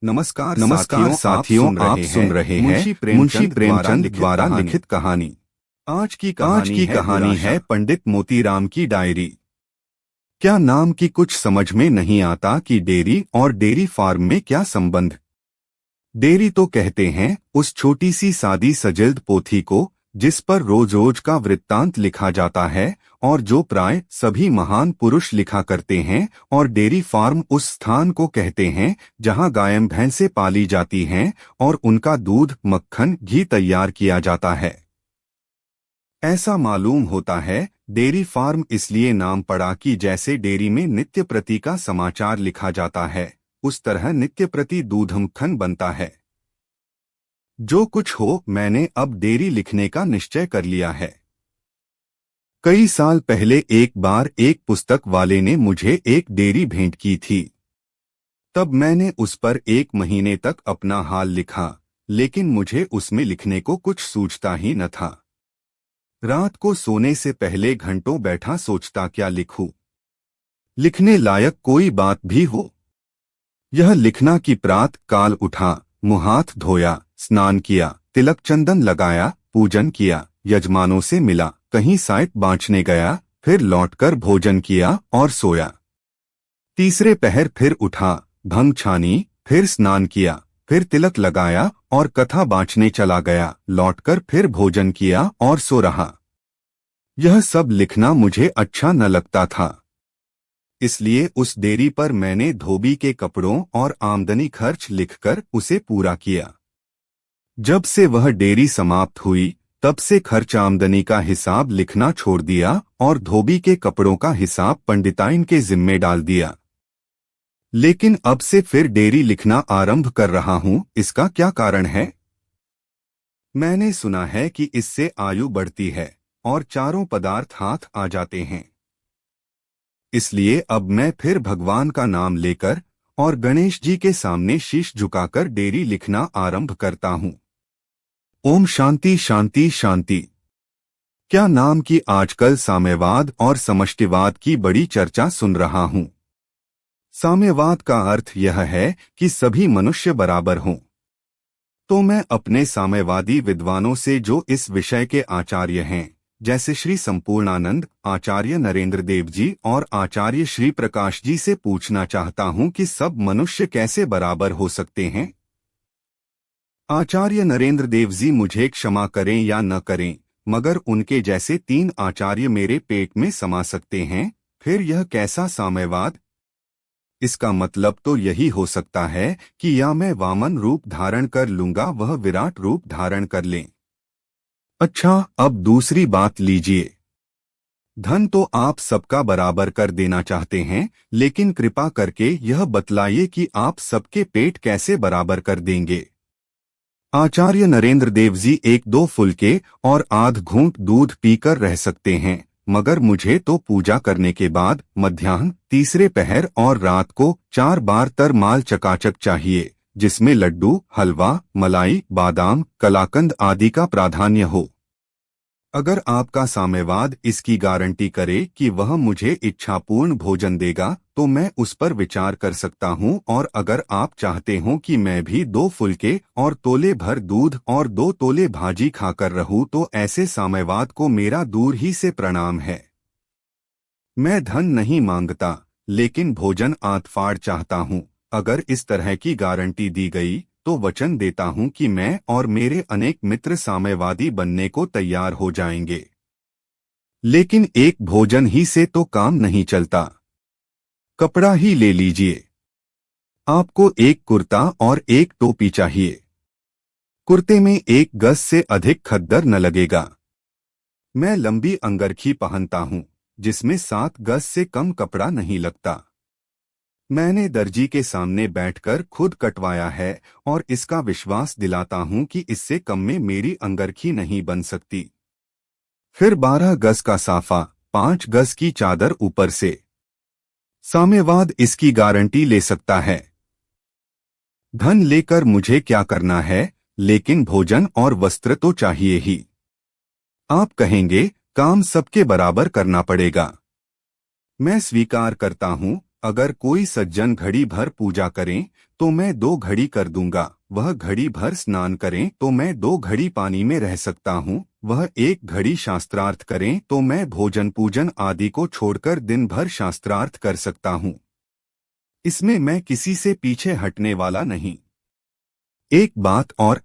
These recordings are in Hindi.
नमस्कार साथियों, आप सुन रहे हैं मुंशी प्रेमचंद द्वारा लिखित कहानी। आज की कहानी है पंडित मोतीराम की डायरी। क्या नाम की कुछ समझ में नहीं आता कि डेयरी और डेयरी फार्म में क्या संबंध। डेयरी तो कहते हैं उस छोटी सी सादी सजिल्द पोथी को जिस पर रोज रोज का वृत्तांत लिखा जाता है और जो प्राय सभी महान पुरुष लिखा करते हैं, और डेयरी फार्म उस स्थान को कहते हैं जहां गायें भैंसें पाली जाती हैं और उनका दूध, मक्खन, घी तैयार किया जाता है। ऐसा मालूम होता है डेयरी फार्म इसलिए नाम पड़ा कि जैसे डेयरी में नित्य प्रति का समाचार लिखा जाता है, उस तरह नित्य प्रति दूध मक्खन बनता है। जो कुछ हो, मैंने अब डेयरी लिखने का निश्चय कर लिया है। कई साल पहले एक बार एक पुस्तक वाले ने मुझे एक डेयरी भेंट की थी। तब मैंने उस पर 1 महीने तक अपना हाल लिखा, लेकिन मुझे उसमें लिखने को कुछ सूझता ही न था। रात को सोने से पहले घंटों बैठा सोचता क्या लिखूं, लिखने लायक कोई बात भी हो। यह लिखना कि प्रात काल उठा, मुँह हाथ धोया, स्नान किया, तिलक चंदन लगाया, पूजन किया, यजमानों से मिला, कहीं साइट बाँचने गया, फिर लौटकर भोजन किया और सोया। तीसरे पहर फिर उठा, भंग छानी, फिर स्नान किया, फिर तिलक लगाया और कथा बाँचने चला गया, लौटकर फिर भोजन किया और सो रहा। यह सब लिखना मुझे अच्छा न लगता था। इसलिए उस डेयरी पर मैंने धोबी के कपड़ों और आमदनी खर्च लिखकर उसे पूरा किया। जब से वह डेयरी समाप्त हुई, तब से खर्च आमदनी का हिसाब लिखना छोड़ दिया और धोबी के कपड़ों का हिसाब पंडिताइन के जिम्मे डाल दिया। लेकिन अब से फिर डेयरी लिखना आरंभ कर रहा हूं। इसका क्या कारण है? मैंने सुना है कि इससे आयु बढ़ती है और चारों पदार्थ हाथ आ जाते हैं। इसलिए अब मैं फिर भगवान का नाम लेकर और गणेश जी के सामने शीश झुकाकर डेयरी लिखना आरंभ करता हूं। ओम शांति शांति शांति। क्या नाम की आजकल साम्यवाद और समष्टिवाद की बड़ी चर्चा सुन रहा हूं। साम्यवाद का अर्थ यह है कि सभी मनुष्य बराबर हों। तो मैं अपने साम्यवादी विद्वानों से जो इस विषय के आचार्य हैं, जैसे श्री संपूर्णानंद, आचार्य नरेंद्र देव जी और आचार्य श्री प्रकाश जी से पूछना चाहता हूं कि सब मनुष्य कैसे बराबर हो सकते हैं। आचार्य नरेंद्र देव जी मुझे क्षमा करें या न करें, मगर उनके जैसे 3 आचार्य मेरे पेट में समा सकते हैं। फिर यह कैसा साम्यवाद? इसका मतलब तो यही हो सकता है कि या मैं वामन रूप धारण कर लूंगा, वह विराट रूप धारण कर लें। अच्छा, अब दूसरी बात लीजिए। धन तो आप सबका बराबर कर देना चाहते हैं, लेकिन कृपा करके यह बतलाइए कि आप सबके पेट कैसे बराबर कर देंगे। आचार्य नरेंद्र देव जी 1-2 फुलके और आध घूंट दूध पीकर रह सकते हैं, मगर मुझे तो पूजा करने के बाद मध्याह्न, तीसरे पहर और रात को 4 बार तरमाल चकाचक चाहिए, जिसमें लड्डू, हलवा, मलाई, बादाम, कलाकंद आदि का प्राधान्य हो। अगर आपका साम्यवाद इसकी गारंटी करे कि वह मुझे इच्छापूर्ण भोजन देगा, तो मैं उस पर विचार कर सकता हूं। और अगर आप चाहते हो कि मैं भी 2 फुलके और तोले भर दूध और 2 तोले भाजी खाकर रहूं, तो ऐसे साम्यवाद को मेरा दूर ही से प्रणाम है। मैं धन नहीं मांगता, लेकिन भोजन आंत-फाड़ चाहता हूं। अगर इस तरह की गारंटी दी गई, तो वचन देता हूं कि मैं और मेरे अनेक मित्र साम्यवादी बनने को तैयार हो जाएंगे। लेकिन एक भोजन ही से तो काम नहीं चलता। कपड़ा ही ले लीजिए। आपको एक कुर्ता और एक टोपी चाहिए। कुर्ते में 1 गज से अधिक खद्दर न लगेगा। मैं लंबी अंगरखी पहनता हूं, जिसमें 7 गज से कम कपड़ा नहीं लगता। मैंने दर्जी के सामने बैठकर खुद कटवाया है और इसका विश्वास दिलाता हूं कि इससे कम में मेरी अंगरखी नहीं बन सकती। फिर 12 गज का साफा, 5 गज की चादर ऊपर से। साम्यवाद इसकी गारंटी ले सकता है। धन लेकर मुझे क्या करना है, लेकिन भोजन और वस्त्र तो चाहिए ही। आप कहेंगे काम सबके बराबर करना पड़ेगा। मैं स्वीकार करता हूं, अगर कोई सज्जन घड़ी भर पूजा करें तो मैं 2 घड़ी कर दूंगा, वह घड़ी भर स्नान करें तो मैं 2 घड़ी पानी में रह सकता हूँ, वह 1 घड़ी शास्त्रार्थ करें तो मैं भोजन पूजन आदि को छोड़कर दिन भर शास्त्रार्थ कर सकता हूँ। इसमें मैं किसी से पीछे हटने वाला नहीं। एक बात और,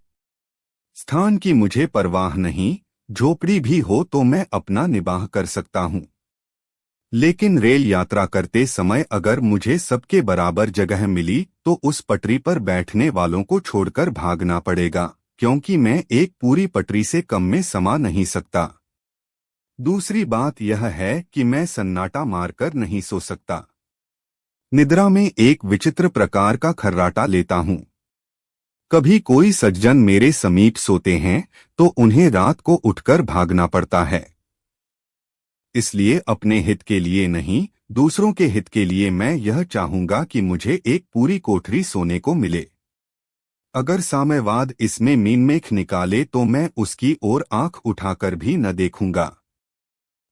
स्थान की मुझे परवाह नहीं, झोपड़ी भी हो तो मैं अपना निबाह कर सकता हूँ। लेकिन रेल यात्रा करते समय अगर मुझे सबके बराबर जगह मिली तो उस पटरी पर बैठने वालों को छोड़कर भागना पड़ेगा, क्योंकि मैं एक पूरी पटरी से कम में समा नहीं सकता। दूसरी बात यह है कि मैं सन्नाटा मारकर नहीं सो सकता। निद्रा में एक विचित्र प्रकार का खर्राटा लेता हूँ। कभी कोई सज्जन मेरे समीप सोते हैं तो उन्हें रात को उठकर भागना पड़ता है। इसलिए अपने हित के लिए नहीं, दूसरों के हित के लिए मैं यह चाहूंगा कि मुझे एक पूरी कोठरी सोने को मिले। अगर साम्यवाद इसमें मीनमेख निकाले तो मैं उसकी ओर आंख उठाकर भी न देखूंगा।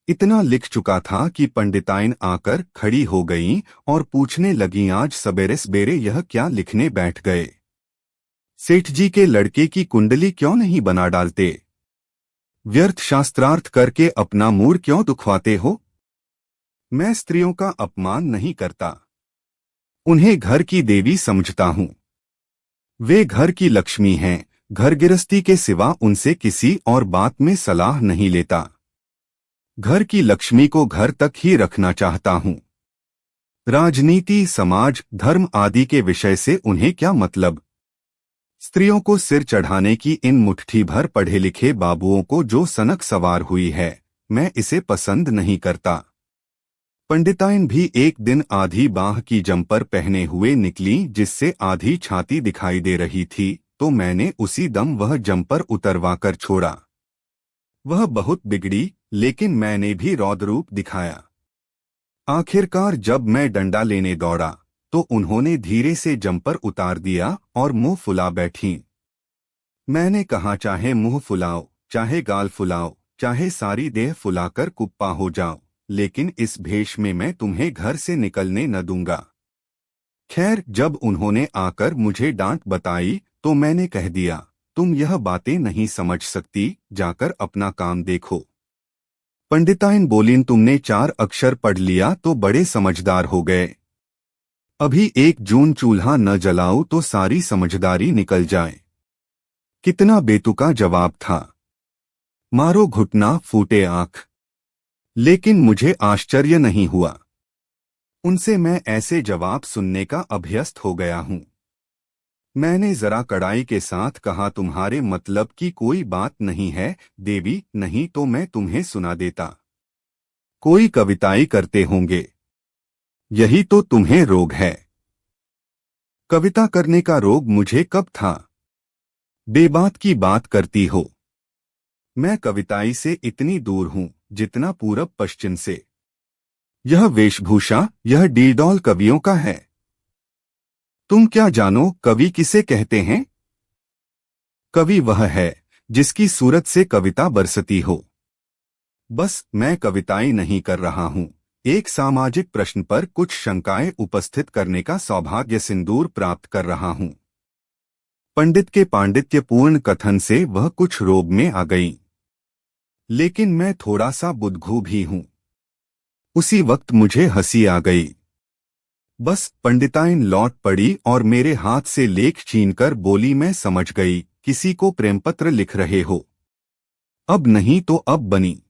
इतना लिख चुका था कि पंडिताइन आकर खड़ी हो गईं और पूछने लगीं, आज सबेरे सवेरे यह क्या लिखने बैठ गए? सेठ जी के लड़के की कुंडली क्यों नहीं बना डालते? व्यर्थ शास्त्रार्थ करके अपना मूड क्यों दुखवाते हो? मैं स्त्रियों का अपमान नहीं करता, उन्हें घर की देवी समझता हूँ। वे घर की लक्ष्मी हैं, घर गृहस्थी के सिवा उनसे किसी और बात में सलाह नहीं लेता। घर की लक्ष्मी को घर तक ही रखना चाहता हूँ। राजनीति, समाज, धर्म आदि के विषय से उन्हें क्या मतलब? स्त्रियों को सिर चढ़ाने की इन मुट्ठी भर पढ़े लिखे बाबुओं को जो सनक सवार हुई है, मैं इसे पसंद नहीं करता। पंडिताइन भी एक दिन आधी बाह की जंपर पहने हुए निकली जिससे आधी छाती दिखाई दे रही थी, तो मैंने उसी दम वह जंपर उतरवाकर छोड़ा। वह बहुत बिगड़ी, लेकिन मैंने भी रौद्रूप दिखाया। आखिरकार जब मैं डंडा लेने दौड़ा तो उन्होंने धीरे से जंपर उतार दिया और मुंह फुला बैठीं। मैंने कहा, चाहे मुंह फुलाओ, चाहे गाल फुलाओ, चाहे सारी देह फुलाकर कुप्पा हो जाओ, लेकिन इस भेष में मैं तुम्हें घर से निकलने न दूंगा। खैर, जब उन्होंने आकर मुझे डांट बताई तो मैंने कह दिया, तुम यह बातें नहीं समझ सकती, जाकर अपना काम देखो। पंडिताइन बोलीं, तुमने 4 अक्षर पढ़ लिया तो बड़े समझदार हो गए। अभी 1 जून चूल्हा न जलाओ तो सारी समझदारी निकल जाए। कितना बेतुका जवाब था। मारो घुटना, फूटे आंख। लेकिन मुझे आश्चर्य नहीं हुआ। उनसे मैं ऐसे जवाब सुनने का अभ्यस्त हो गया हूं। मैंने जरा कड़ाई के साथ कहा, तुम्हारे मतलब की कोई बात नहीं है देवी, नहीं तो मैं तुम्हें सुना देता। कोई कविताई करते होंगे, यही तो तुम्हें रोग है। कविता करने का रोग मुझे कब था? बेबात की बात करती हो। मैं कविताई से इतनी दूर हूं जितना पूरब पश्चिम से। यह वेशभूषा, यह डीडौल कवियों का है। तुम क्या जानो कवि किसे कहते हैं? कवि वह है जिसकी सूरत से कविता बरसती हो। बस मैं कविताई नहीं कर रहा हूं, एक सामाजिक प्रश्न पर कुछ शंकाएं उपस्थित करने का सौभाग्य सिंदूर प्राप्त कर रहा हूं। पंडित के पांडित्यपूर्ण कथन से वह कुछ रोब में आ गई, लेकिन मैं थोड़ा सा बुद्धू भी हूं। उसी वक्त मुझे हंसी आ गई। बस पंडिताइन लौट पड़ी और मेरे हाथ से लेख छीनकर बोली, मैं समझ गई, किसी को प्रेमपत्र लिख रहे हो। अब नहीं तो अब बनी।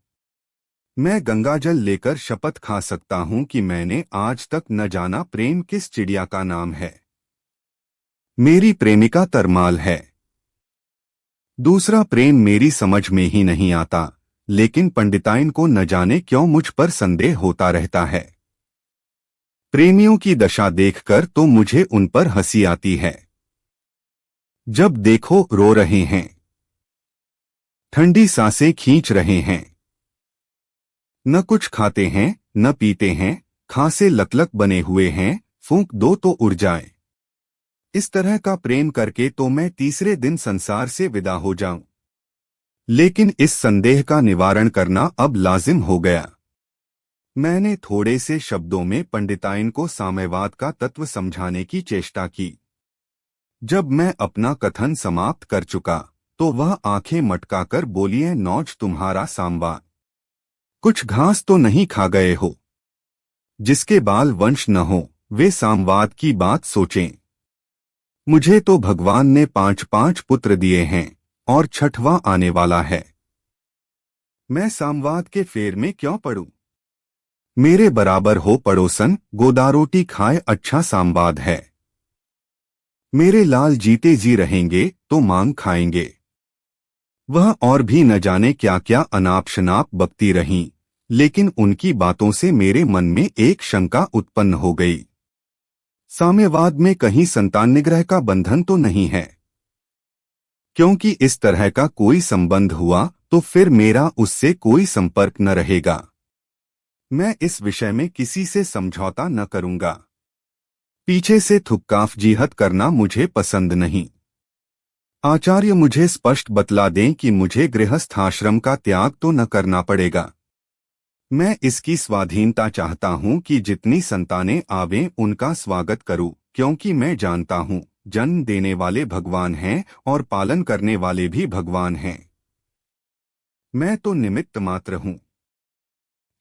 मैं गंगाजल लेकर शपथ खा सकता हूं कि मैंने आज तक न जाना प्रेम किस चिड़िया का नाम है। मेरी प्रेमिका तरमाल है। दूसरा प्रेम मेरी समझ में ही नहीं आता, लेकिन पंडिताइन को न जाने क्यों मुझ पर संदेह होता रहता है। प्रेमियों की दशा देखकर तो मुझे उन पर हंसी आती है। जब देखो रो रहे हैं, ठंडी सांसें खींच रहे हैं, न कुछ खाते हैं न पीते हैं, खांसे लकलक बने हुए हैं, फूंक दो तो उड़ जाए। इस तरह का प्रेम करके तो मैं तीसरे दिन संसार से विदा हो जाऊं। लेकिन इस संदेह का निवारण करना अब लाजिम हो गया। मैंने थोड़े से शब्दों में पंडिताइन को साम्यवाद का तत्व समझाने की चेष्टा की। जब मैं अपना कथन समाप्त कर चुका तो वह आंखें मटकाकर बोली, नौज तुम्हारा साम्बा, कुछ घास तो नहीं खा गए हो? जिसके बाल वंश न हो वे सामवाद की बात सोचें। मुझे तो भगवान ने 5-5 पुत्र दिए हैं और छठवां आने वाला है। मैं सामवाद के फेर में क्यों पड़ूं? मेरे बराबर हो पड़ोसन, गोदारोटी खाए अच्छा सामवाद है। मेरे लाल जीते जी रहेंगे तो मांग खाएंगे। वह और भी न जाने क्या क्या अनाप शनाप बकती रहीं, लेकिन उनकी बातों से मेरे मन में एक शंका उत्पन्न हो गई। साम्यवाद में कहीं संतान निग्रह का बंधन तो नहीं है? क्योंकि इस तरह का कोई संबंध हुआ तो फिर मेरा उससे कोई संपर्क न रहेगा। मैं इस विषय में किसी से समझौता न करूंगा। पीछे से थुक्काफ जिहद करना मुझे पसंद नहीं। आचार्य मुझे स्पष्ट बतला दें कि मुझे गृहस्थाश्रम का त्याग तो न करना पड़ेगा। मैं इसकी स्वाधीनता चाहता हूं कि जितनी संतानें आवें उनका स्वागत करूं, क्योंकि मैं जानता हूं जन्म देने वाले भगवान हैं और पालन करने वाले भी भगवान हैं। मैं तो निमित्त मात्र हूं।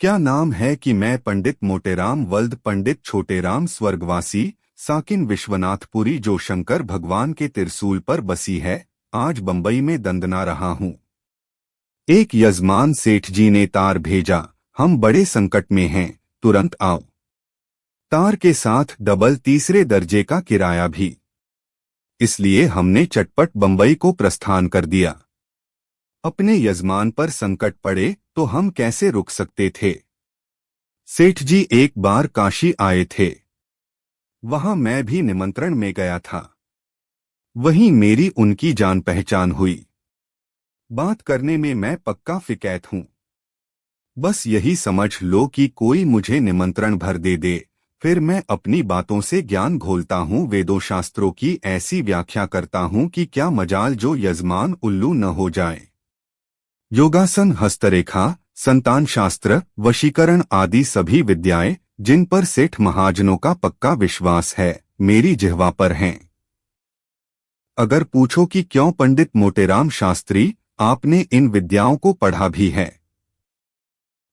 क्या नाम है कि मैं पंडित मोटेराम वल्द पंडित छोटेराम स्वर्गवासी साकिन विश्वनाथपुरी जो शंकर भगवान के त्रिशूल पर बसी है, आज बंबई में दंदना रहा हूं। एक यजमान सेठ जी ने तार भेजा, हम बड़े संकट में हैं, तुरंत आओ। तार के साथ डबल तीसरे दर्जे का किराया भी। इसलिए हमने चटपट बंबई को प्रस्थान कर दिया। अपने यजमान पर संकट पड़े तो हम कैसे रुक सकते थे? सेठ जी एक बार काशी आए थे। वहां मैं भी निमंत्रण में गया था। वहीं मेरी उनकी जान पहचान हुई। बात करने में मैं पक्का फिकैत हूं। बस यही समझ लो कि कोई मुझे निमंत्रण भर दे, फिर मैं अपनी बातों से ज्ञान घोलता हूँ, वेदों शास्त्रों की ऐसी व्याख्या करता हूँ कि क्या मजाल जो यजमान उल्लू न हो जाए। योगासन, हस्तरेखा, संतान शास्त्र, वशीकरण आदि सभी विद्याएं जिन पर सेठ महाजनों का पक्का विश्वास है, मेरी जिह्वा पर हैं। अगर पूछो कि क्यों पंडित मोटेराम शास्त्री, आपने इन विद्याओं को पढ़ा भी है?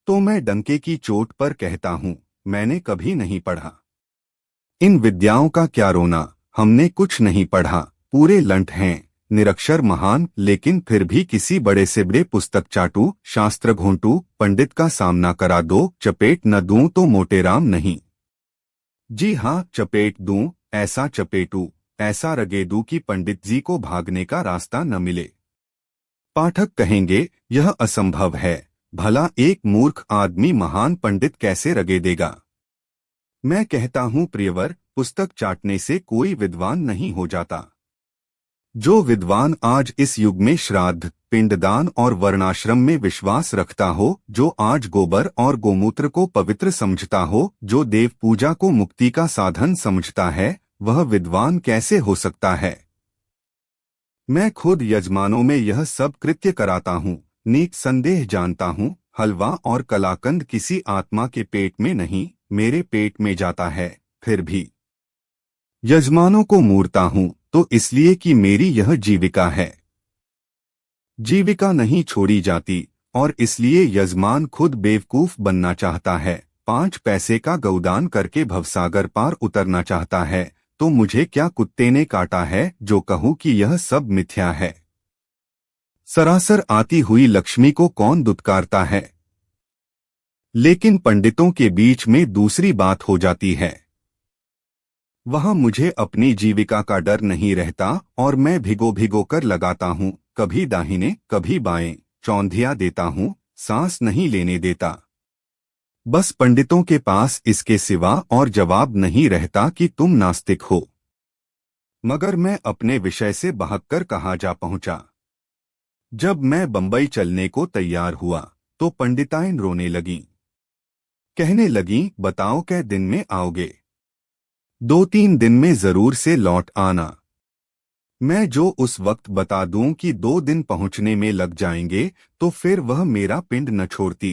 तो मैं डंके की चोट पर कहता हूं, मैंने कभी नहीं पढ़ा। इन विद्याओं का क्या रोना, हमने कुछ नहीं पढ़ा, पूरे लंठ हैं, निरक्षर महान, लेकिन फिर भी किसी बड़े से बड़े पुस्तक चाटू, शास्त्र घोंटू पंडित का सामना करा दो, चपेट न दूं तो मोटेराम नहीं। जी हाँ, चपेट दूं, ऐसा चपेटू, ऐसा रगेदू कि पंडित जी को भागने का रास्ता न मिले। पाठक कहेंगे यह असंभव है, भला एक मूर्ख आदमी महान पंडित कैसे रगे देगा? मैं कहता हूं प्रियवर, पुस्तक चाटने से कोई विद्वान नहीं हो जाता। जो विद्वान आज इस युग में श्राद्ध, पिंडदान और वर्णाश्रम में विश्वास रखता हो, जो आज गोबर और गोमूत्र को पवित्र समझता हो, जो देव पूजा को मुक्ति का साधन समझता है, वह विद्वान कैसे हो सकता है? मैं खुद यजमानों में यह सब कृत्य कराता हूँ, निसंदेह जानता हूँ हलवा और कलाकंद किसी आत्मा के पेट में नहीं, मेरे पेट में जाता है। फिर भी यजमानों को मूरता हूँ तो इसलिए कि मेरी यह जीविका है। जीविका नहीं छोड़ी जाती और इसलिए यजमान खुद बेवकूफ बनना चाहता है, 5 पैसे का गौदान करके भवसागर पार उतरना चाहता है, तो मुझे क्या कुत्ते ने काटा है जो कहूँ कि यह सब मिथ्या है? सरासर आती हुई लक्ष्मी को कौन दुत्कारता है? लेकिन पंडितों के बीच में दूसरी बात हो जाती है। वहां मुझे अपनी जीविका का डर नहीं रहता और मैं भिगो भिगो कर लगाता हूँ, कभी दाहिने कभी बाएं, चौंधिया देता हूँ, सांस नहीं लेने देता। बस पंडितों के पास इसके सिवा और जवाब नहीं रहता कि तुम नास्तिक हो। मगर मैं अपने विषय से बहक कहाँ जा पहुंचा। जब मैं बंबई चलने को तैयार हुआ तो पंडिताइन रोने लगीं। कहने लगीं, बताओ कै दिन में आओगे? 2-3 दिन में जरूर से लौट आना। मैं जो उस वक्त बता दूं कि 2 दिन पहुंचने में लग जाएंगे तो फिर वह मेरा पिंड न छोड़ती।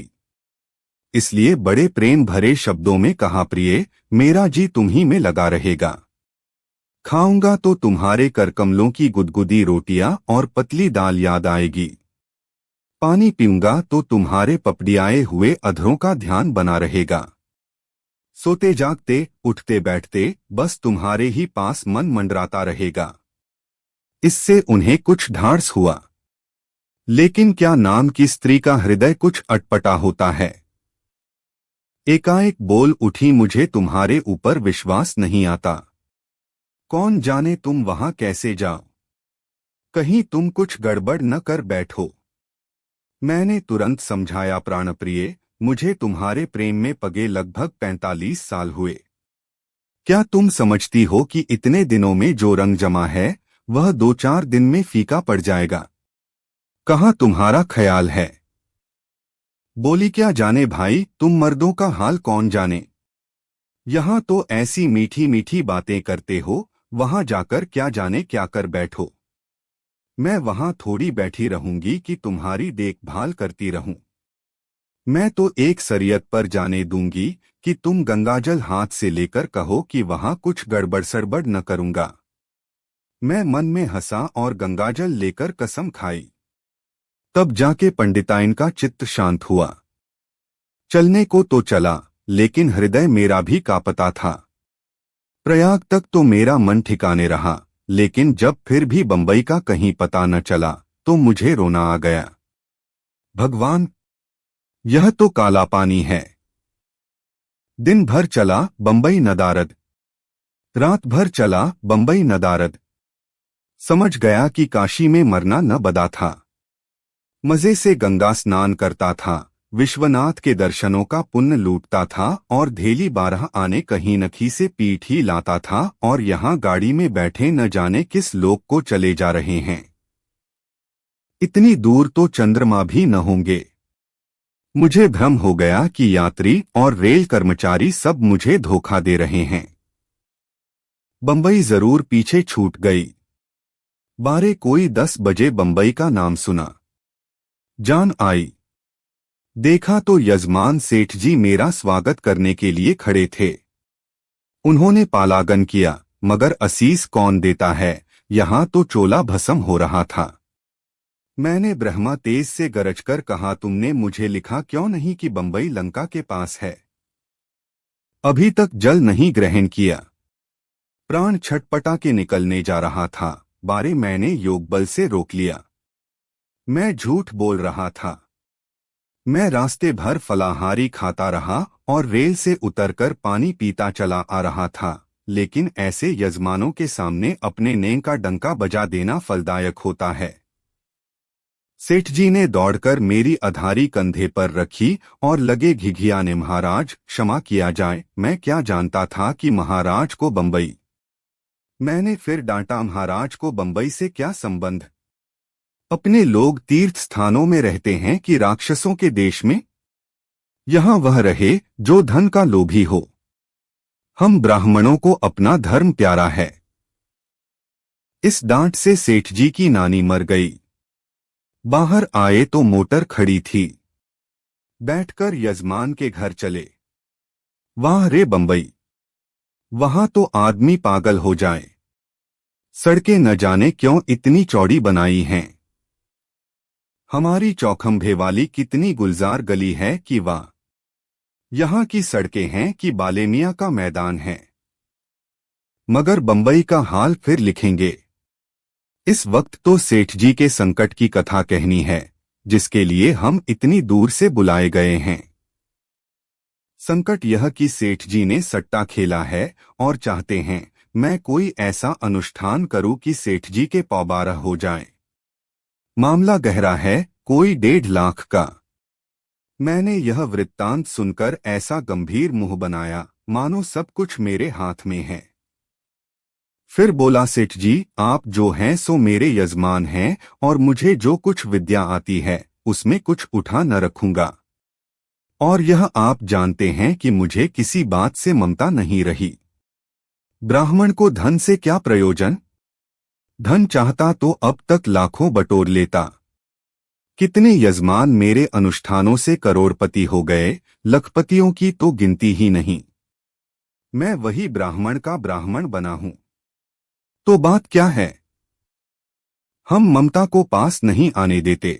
इसलिए बड़े प्रेम भरे शब्दों में कहा, प्रिय, मेरा जी तुम ही में लगा रहेगा। खाऊंगा तो तुम्हारे करकमलों की गुदगुदी रोटियां और पतली दाल याद आएगी। पानी पीऊंगा तो तुम्हारे पपड़ियाए हुए अधरों का ध्यान बना रहेगा। सोते जागते उठते बैठते बस तुम्हारे ही पास मन मंडराता रहेगा। इससे उन्हें कुछ ढाढ़स हुआ। लेकिन क्या नाम की स्त्री का हृदय कुछ अटपटा होता है। एकाएक बोल उठी, मुझे तुम्हारे ऊपर विश्वास नहीं आता। कौन जाने तुम वहां कैसे जाओ, कहीं तुम कुछ गड़बड़ न कर बैठो। मैंने तुरंत समझाया, प्राणप्रिय, मुझे तुम्हारे प्रेम में पगे लगभग 45 साल हुए। क्या तुम समझती हो कि इतने दिनों में जो रंग जमा है वह 2-4 दिन में फीका पड़ जाएगा। कहाँ तुम्हारा ख्याल है। बोली, क्या जाने भाई, तुम मर्दों का हाल कौन जाने। यहाँ तो ऐसी मीठी मीठी बातें करते हो, वहां जाकर क्या जाने क्या कर बैठो। मैं वहां थोड़ी बैठी रहूंगी कि तुम्हारी देखभाल करती रहूं। मैं तो एक शरीयत पर जाने दूंगी कि तुम गंगाजल हाथ से लेकर कहो कि वहां कुछ गड़बड़ सड़बड़ न करूंगा। मैं मन में हंसा और गंगाजल लेकर कसम खाई। तब जाके पंडिताइन का चित्त शांत हुआ। चलने को तो चला, लेकिन हृदय मेरा भी कांपता था। प्रयाग तक तो मेरा मन ठिकाने रहा, लेकिन जब फिर भी बंबई का कहीं पता न चला तो मुझे रोना आ गया। भगवान, यह तो काला पानी है। दिन भर चला बंबई नदारद, रात भर चला बंबई नदारद। समझ गया कि काशी में मरना न बदा था। मजे से गंगा स्नान करता था, विश्वनाथ के दर्शनों का पुण्य लूटता था और धेली 12 आने कहीं नखी से पीठ ही लाता था और यहाँ गाड़ी में बैठे न जाने किस लोक को चले जा रहे हैं। इतनी दूर तो चंद्रमा भी न होंगे। मुझे भ्रम हो गया कि यात्री और रेल कर्मचारी सब मुझे धोखा दे रहे हैं। बंबई जरूर पीछे छूट गई। बारे कोई 10 बजे बंबई का नाम सुना। जान आई। देखा तो यजमान सेठ जी मेरा स्वागत करने के लिए खड़े थे। उन्होंने पालागन किया, मगर असीस कौन देता है, यहां तो चोला भस्म हो रहा था। मैंने ब्रह्मा तेज से गरजकर कहा, तुमने मुझे लिखा क्यों नहीं कि बंबई लंका के पास है। अभी तक जल नहीं ग्रहण किया। प्राण छटपटा के निकलने जा रहा था, बारे मैंने योग बल से रोक लिया। मैं झूठ बोल रहा था। मैं रास्ते भर फलाहारी खाता रहा और रेल से उतरकर पानी पीता चला आ रहा था, लेकिन ऐसे यजमानों के सामने अपने नेम का डंका बजा देना फलदायक होता है। सेठ जी ने दौड़कर मेरी अधारी कंधे पर रखी और लगे घिघियाने, महाराज क्षमा किया जाए, मैं क्या जानता था कि महाराज को बंबई। मैंने फिर डांटा, महाराज को बंबई से क्या संबंध। अपने लोग तीर्थ स्थानों में रहते हैं कि राक्षसों के देश में। यहां वह रहे जो धन का लोभी हो। हम ब्राह्मणों को अपना धर्म प्यारा है। इस डांट से सेठ जी की नानी मर गई। बाहर आए तो मोटर खड़ी थी। बैठकर यजमान के घर चले। वाह रे बंबई, वहां तो आदमी पागल हो जाए। सड़कें न जाने क्यों इतनी चौड़ी बनाई हैं। हमारी चौखंभे वाली कितनी गुलजार गली है कि वाह। यहाँ की सड़कें हैं कि बालेमिया का मैदान है। मगर बंबई का हाल फिर लिखेंगे। इस वक्त तो सेठ जी के संकट की कथा कहनी है, जिसके लिए हम इतनी दूर से बुलाए गए हैं। संकट यह कि सेठ जी ने सट्टा खेला है और चाहते हैं मैं कोई ऐसा अनुष्ठान करूं कि सेठ जी के पौबारा हो जाएं। मामला गहरा है, कोई 1.5 लाख का। मैंने यह वृत्तांत सुनकर ऐसा गंभीर मुंह बनाया मानो सब कुछ मेरे हाथ में है। फिर बोला, सेठ जी आप जो हैं सो मेरे यजमान हैं और मुझे जो कुछ विद्या आती है उसमें कुछ उठा न रखूंगा। और यह आप जानते हैं कि मुझे किसी बात से ममता नहीं रही। ब्राह्मण को धन से क्या प्रयोजन। धन चाहता तो अब तक लाखों बटोर लेता। कितने यजमान मेरे अनुष्ठानों से करोड़पति हो गए, लखपतियों की तो गिनती ही नहीं। मैं वही ब्राह्मण का ब्राह्मण बना हूं। तो बात क्या है? हम ममता को पास नहीं आने देते।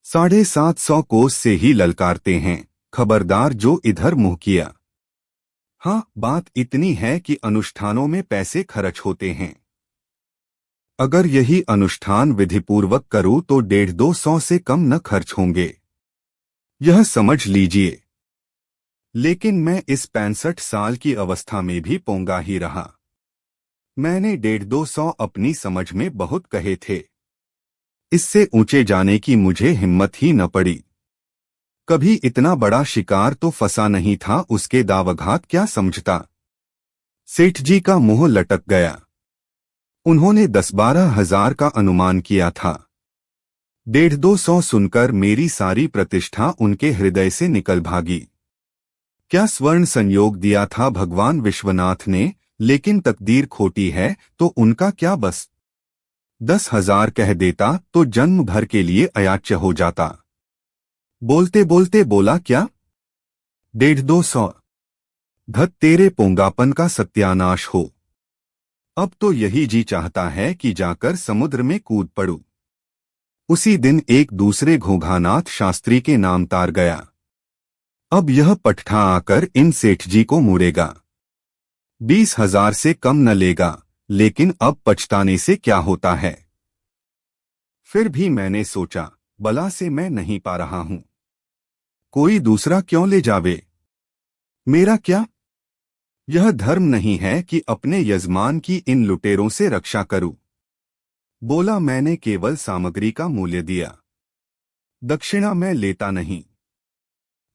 750 कोस से ही ललकारते हैं, खबरदार जो इधर मुंह किया। हाँ, बात इतनी है कि अनुष्ठानों में पैसे खर्च होते हैं। अगर यही अनुष्ठान विधिपूर्वक करूं तो 150-200 से कम न खर्च होंगे, यह समझ लीजिए। लेकिन मैं इस 65 साल की अवस्था में भी पोंगा ही रहा। मैंने 150-200 अपनी समझ में बहुत कहे थे। इससे ऊंचे जाने की मुझे हिम्मत ही न पड़ी। कभी इतना बड़ा शिकार तो फंसा नहीं था, उसके दावघात क्या समझता। सेठ जी का मुंह लटक गया। उन्होंने 10-12 हजार का अनुमान किया था। 150-200 सुनकर मेरी सारी प्रतिष्ठा उनके हृदय से निकल भागी। क्या स्वर्ण संयोग दिया था भगवान विश्वनाथ ने, लेकिन तकदीर खोटी है तो उनका क्या बस। 10,000 कह देता तो जन्म भर के लिए अयाच्य हो जाता। बोलते बोलते बोला क्या? 150-200। धत तेरे पोंगापन का सत्यानाश हो। अब तो यही जी चाहता है कि जाकर समुद्र में कूद पड़ूं। उसी दिन एक दूसरे घोघानाथ शास्त्री के नाम तार गया। अब यह पटठा आकर इन सेठ जी को मुड़ेगा। 20,000 से कम न लेगा, लेकिन अब पछताने से क्या होता है। फिर भी मैंने सोचा, बला से मैं नहीं पा रहा हूं, कोई दूसरा क्यों ले जावे। मेरा क्या? यह धर्म नहीं है कि अपने यजमान की इन लुटेरों से रक्षा करूं। बोला, मैंने केवल सामग्री का मूल्य दिया, दक्षिणा मैं लेता नहीं।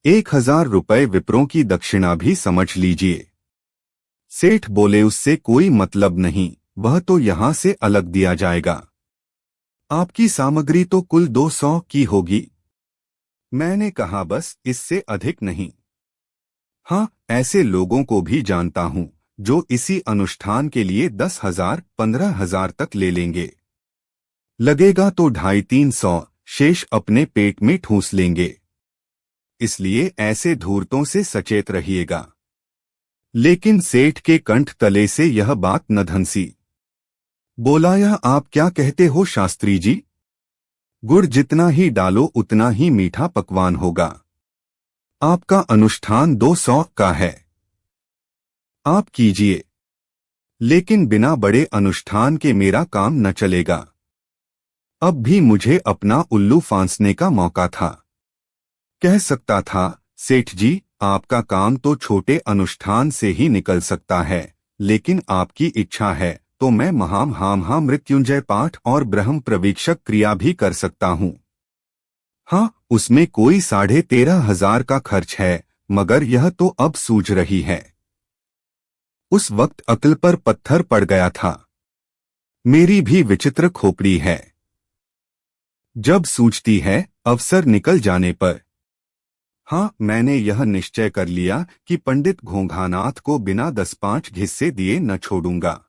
1,000 रुपए विप्रों की दक्षिणा भी समझ लीजिए। सेठ बोले, उससे कोई मतलब नहीं, वह तो यहां से अलग दिया जाएगा। आपकी सामग्री तो कुल 200 की होगी। मैंने कहा, बस इससे अधिक नहीं। हाँ, ऐसे लोगों को भी जानता हूं जो इसी अनुष्ठान के लिए 10,000, 15,000 तक ले लेंगे। लगेगा तो 250-300, शेष अपने पेट में ठूंस लेंगे। इसलिए ऐसे धूर्तों से सचेत रहिएगा। लेकिन सेठ के कंठ तले से यह बात न धंसी। बोला, यह आप क्या कहते हो शास्त्री जी? गुड़ जितना ही डालो उतना ही मीठा पकवान होगा। आपका अनुष्ठान 200 का है, आप कीजिए, लेकिन बिना बड़े अनुष्ठान के मेरा काम न चलेगा। अब भी मुझे अपना उल्लू फांसने का मौका था। कह सकता था, सेठ जी आपका काम तो छोटे अनुष्ठान से ही निकल सकता है, लेकिन आपकी इच्छा है तो मैं महामृत्युंजय पाठ और ब्रह्म प्रवीक्षक क्रिया भी कर सकता हूँ। हाँ, उसमें कोई 13,500 का खर्च है, मगर यह तो अब सूझ रही है। उस वक्त अक्ल पर पत्थर पड़ गया था। मेरी भी विचित्र खोपड़ी है, जब सूझती है अवसर निकल जाने पर। हाँ, मैंने यह निश्चय कर लिया कि पंडित घोंघानाथ को बिना 10-5 हिस्से दिए न छोड़ूंगा।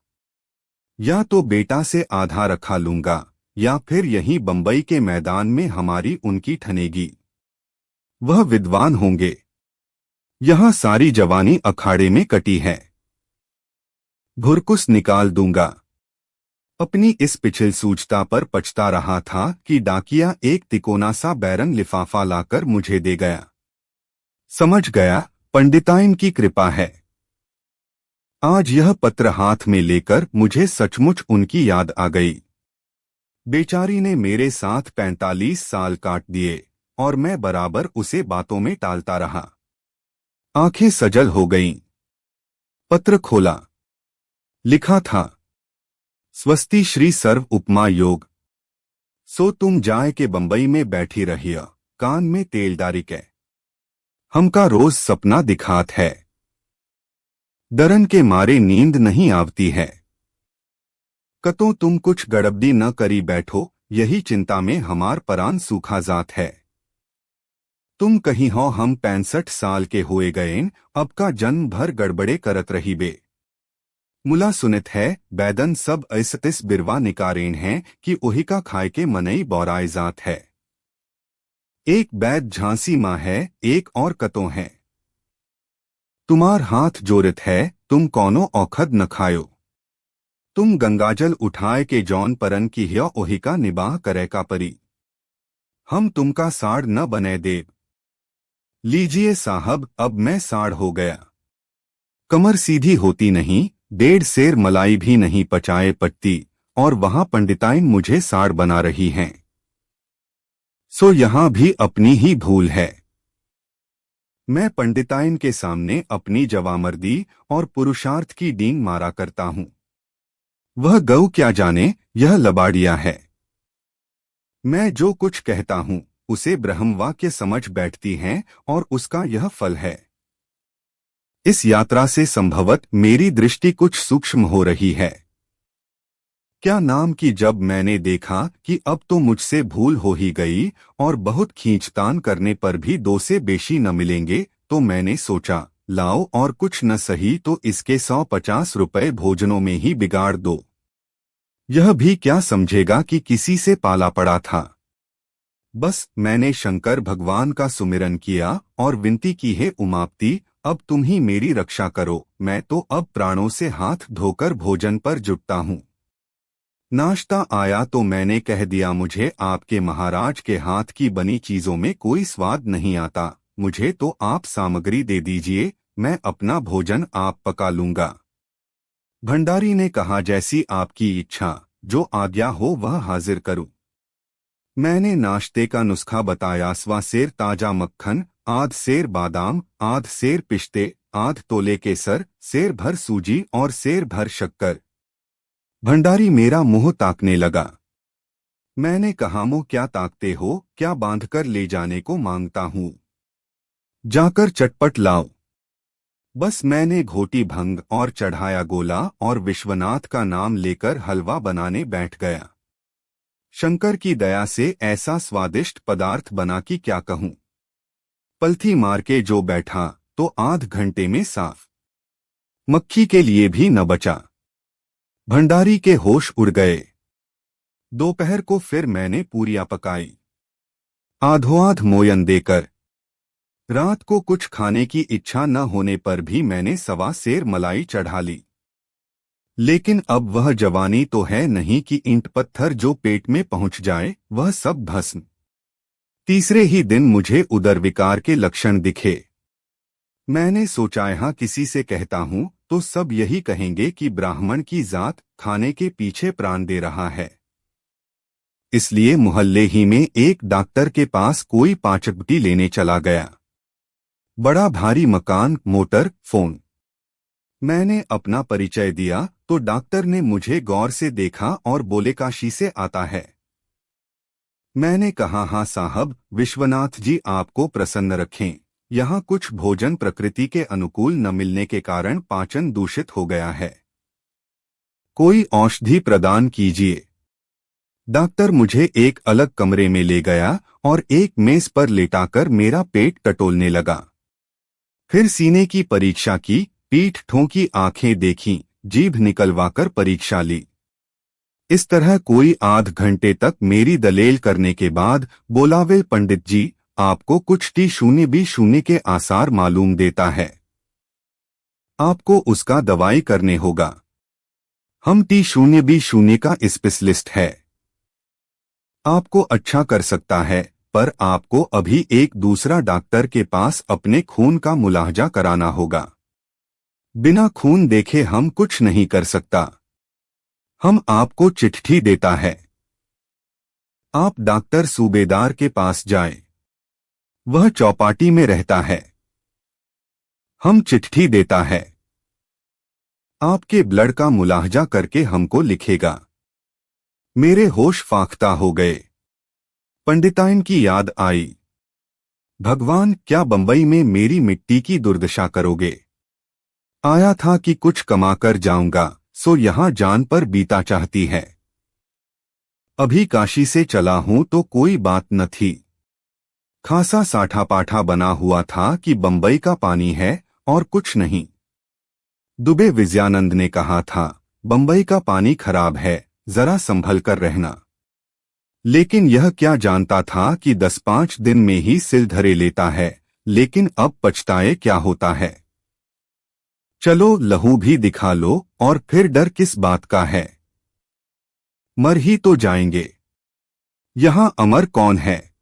या तो बेटा से आधा रखा लूंगा, या फिर यहीं बंबई के मैदान में हमारी उनकी ठनेगी। वह विद्वान होंगे। यहां सारी जवानी अखाड़े में कटी है। भुरकुस निकाल दूंगा। अपनी इस पिछल सूझता पर पछता रहा था कि डाकिया एक तिकोना सा बैरंग लिफाफा लाकर मुझे दे गया। समझ गया, पंडिताइन की कृपा है। आज यह पत्र हाथ में लेकर मुझे सचमुच उनकी याद आ गई। बेचारी ने मेरे साथ 45 साल काट दिए और मैं बराबर उसे बातों में टालता रहा। आंखें सजल हो गईं। पत्र खोला। लिखा था, स्वस्ति श्री सर्व उपमा योग। सो तुम जाए के बंबई में बैठी रहिया, कान में तेल डारी के। हमका रोज सपना दिखात है। डरन के मारे नींद नहीं आवती है। कतो तुम कुछ गड़बड़ी न करी बैठो, यही चिंता में हमार परान सूखा जात है। तुम कहीं हो हम 65 साल के हुए गएन, अब का जन्म भर गड़बड़े करत रही बे। मुला सुनित है, बैदन सब ऐसतिस बिरवा निकारेन हैं कि ओही का खाए के मनई बौराए जात है। एक बैद झांसी माँ है, एक और कतो है। तुम्हार हाथ जोरत है, तुम कौनो औखद न खायो। तुम गंगाजल उठाए के जौन परन की ह्य ओहिका निबाह करे का परी। हम तुमका साड़ न बने देव। लीजिए साहब, अब मैं साड़ हो गया। कमर सीधी होती नहीं, 1.5 सेर मलाई भी नहीं पचाए पटती, और वहां पंडिताइन मुझे साड़ बना रही हैं। सो यहां भी अपनी ही भूल है। मैं पंडिताइन के सामने अपनी जवामर्दी और पुरुषार्थ की डींग मारा करता हूं। वह गऊ क्या जाने, यह लबाड़िया है। मैं जो कुछ कहता हूं उसे ब्रह्मवाक्य समझ बैठती हैं और उसका यह फल है। इस यात्रा से संभवत मेरी दृष्टि कुछ सूक्ष्म हो रही है। क्या नाम की जब मैंने देखा कि अब तो मुझसे भूल हो ही गई और बहुत खींचतान करने पर भी 2 से बेशी न मिलेंगे, तो मैंने सोचा लाओ और कुछ न सही तो इसके 150 रुपए भोजनों में ही बिगाड़ दो। यह भी क्या समझेगा कि किसी से पाला पड़ा था। बस मैंने शंकर भगवान का सुमिरन किया और विनती की है उमापति, अब तुम ही मेरी रक्षा करो। मैं तो अब प्राणों से हाथ धोकर भोजन पर जुटता हूँ। नाश्ता आया तो मैंने कह दिया मुझे आपके महाराज के हाथ की बनी चीजों में कोई स्वाद नहीं आता, मुझे तो आप सामग्री दे दीजिए, मैं अपना भोजन आप पका लूंगा। भंडारी ने कहा जैसी आपकी इच्छा, जो आज्ञा हो वह हाजिर करूं। मैंने नाश्ते का नुस्खा बताया। 1 सेर ताजा मक्खन, आध सेर बादाम, आध सेर पिस्ते, आध तोले केसर, सेर भर सूजी और सेर भर शक्कर। भंडारी मेरा मुंह ताकने लगा। मैंने कहा मुंह क्या ताकते हो, क्या बांधकर ले जाने को मांगता हूँ। जाकर चटपट लाओ। बस मैंने घोटी भंग और चढ़ाया गोला और विश्वनाथ का नाम लेकर हलवा बनाने बैठ गया। शंकर की दया से ऐसा स्वादिष्ट पदार्थ बना कि क्या कहूँ। पलथी मार के जो बैठा तो आध घंटे में साफ। मक्खी के लिए भी न बचा। भंडारी के होश उड़ गए। दोपहर को फिर मैंने पूरियां पकाई, आधोआध मोयन देकर। रात को कुछ खाने की इच्छा न होने पर भी मैंने 1.25 सेर मलाई चढ़ा ली। लेकिन अब वह जवानी तो है नहीं कि ईंट पत्थर जो पेट में पहुंच जाए वह सब भस्म। तीसरे ही दिन मुझे उदर विकार के लक्षण दिखे। मैंने सोचा यहाँ किसी से कहता हूँ तो सब यही कहेंगे कि ब्राह्मण की जात खाने के पीछे प्राण दे रहा है। इसलिए मोहल्ले ही में एक डॉक्टर के पास कोई पाचकबटी लेने चला गया। बड़ा भारी मकान, मोटर, फोन। मैंने अपना परिचय दिया तो डॉक्टर ने मुझे गौर से देखा और बोले काशी से आता है। मैंने कहा हाँ साहब, विश्वनाथ जी आपको प्रसन्न रखें। यहाँ कुछ भोजन प्रकृति के अनुकूल न मिलने के कारण पाचन दूषित हो गया है, कोई औषधि प्रदान कीजिए। डॉक्टर मुझे एक अलग कमरे में ले गया और एक मेज पर लेटाकर मेरा पेट टटोलने लगा। फिर सीने की परीक्षा की, पीठ ठोंकी, आंखें देखीं, जीभ निकलवाकर परीक्षा ली। इस तरह कोई आध घंटे तक मेरी दलेल करने के बाद बोला वे पंडित जी, आपको कुछ T0B0 के आसार मालूम देता है, आपको उसका दवाई करने होगा। हम T0B0 का स्पेशलिस्ट है, आपको अच्छा कर सकता है, पर आपको अभी एक दूसरा डॉक्टर के पास अपने खून का मुलाहजा कराना होगा। बिना खून देखे हम कुछ नहीं कर सकता। हम आपको चिट्ठी देता है, आप डॉक्टर सूबेदार के पास जाएं, वह चौपाटी में रहता है। हम चिट्ठी देता है, आपके ब्लड का मुलाहजा करके हमको लिखेगा। मेरे होश फाख्ता हो गए। पंडिताइन की याद आई। भगवान, क्या बंबई में मेरी मिट्टी की दुर्दशा करोगे? आया था कि कुछ कमाकर जाऊंगा, सो यहां जान पर बीता चाहती है। अभी काशी से चला हूं तो कोई बात न थी। खासा साठा पाठा बना हुआ था कि बंबई का पानी है और कुछ नहीं। दुबे विजयानंद ने कहा था, बंबई का पानी खराब है, जरा संभल कर रहना। लेकिन यह क्या जानता था कि 10-5 दिन में ही सिल धरे लेता है। लेकिन अब पछताए क्या होता है। चलो लहू भी दिखा लो, और फिर डर किस बात का है। मर ही तो जाएंगे। यहां अमर कौन है।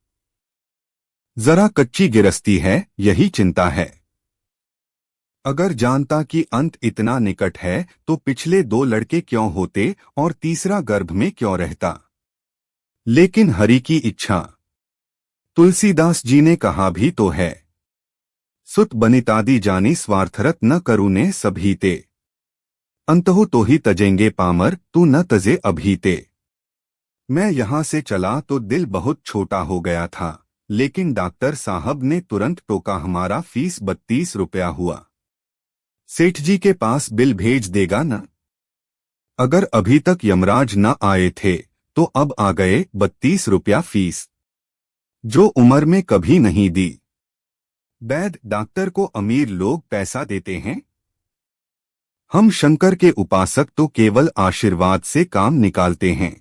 जरा कच्ची गिरस्ती है, यही चिंता है। अगर जानता कि अंत इतना निकट है तो पिछले 2 लड़के क्यों होते और तीसरा गर्भ में क्यों रहता। लेकिन हरि की इच्छा। तुलसीदास जी ने कहा भी तो है, सुत बनितादि जानी स्वार्थरत न करुने सभीते। अंतहु तो ही तजेंगे पामर, तू न तजे अभीते। मैं यहां से चला तो दिल बहुत छोटा हो गया था, लेकिन डॉक्टर साहब ने तुरंत टोका, हमारा फीस 32 रुपया हुआ। सेठ जी के पास बिल भेज देगा न। अगर अभी तक यमराज न आए थे तो अब आ गए 32 रुपया फीस, जो उम्र में कभी नहीं दी। वैद डॉक्टर को अमीर लोग पैसा देते हैं। हम शंकर के उपासक तो केवल आशीर्वाद से काम निकालते हैं।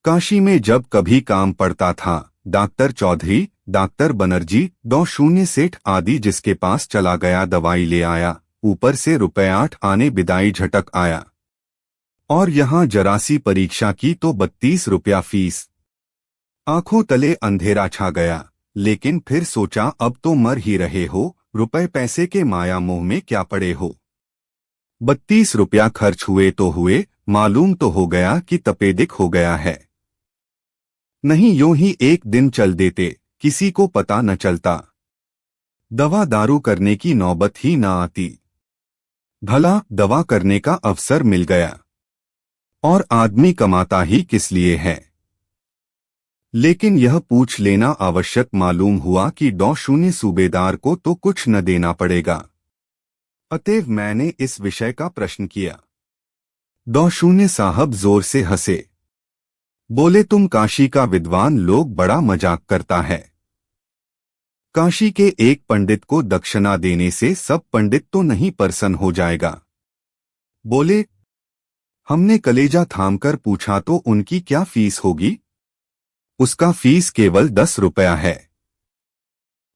काशी में जब कभी काम पड़ता था, डॉक्टर चौधरी, डॉक्टर बनर्जी, डॉ. सेठ आदि जिसके पास चला गया दवाई ले आया, ऊपर से ₹8 आने बिदाई झटक आया। और यहाँ जरासी परीक्षा की तो 32 रुपया फीस। आंखों तले अंधेरा छा गया, लेकिन फिर सोचा अब तो मर ही रहे हो, रुपए पैसे के माया मोह में क्या पड़े हो। 32 रुपया खर्च हुए तो हुए, मालूम तो हो गया कि तपेदिक हो गया है। नहीं यूं ही एक दिन चल देते, किसी को पता न चलता। दवा दारू करने की नौबत ही न आती। भला दवा करने का अवसर मिल गया। और आदमी कमाता ही किस लिए है। लेकिन यह पूछ लेना आवश्यक मालूम हुआ कि डॉ. सूबेदार को तो कुछ न देना पड़ेगा। अतएव मैंने इस विषय का प्रश्न किया। डॉ. साहब जोर से हंसे। बोले तुम काशी का विद्वान लोग बड़ा मजाक करता है। काशी के एक पंडित को दक्षिणा देने से सब पंडित तो नहीं प्रसन्न हो जाएगा। बोले, हमने कलेजा थामकर पूछा तो उनकी क्या फीस होगी। उसका फीस केवल 10 रुपया है।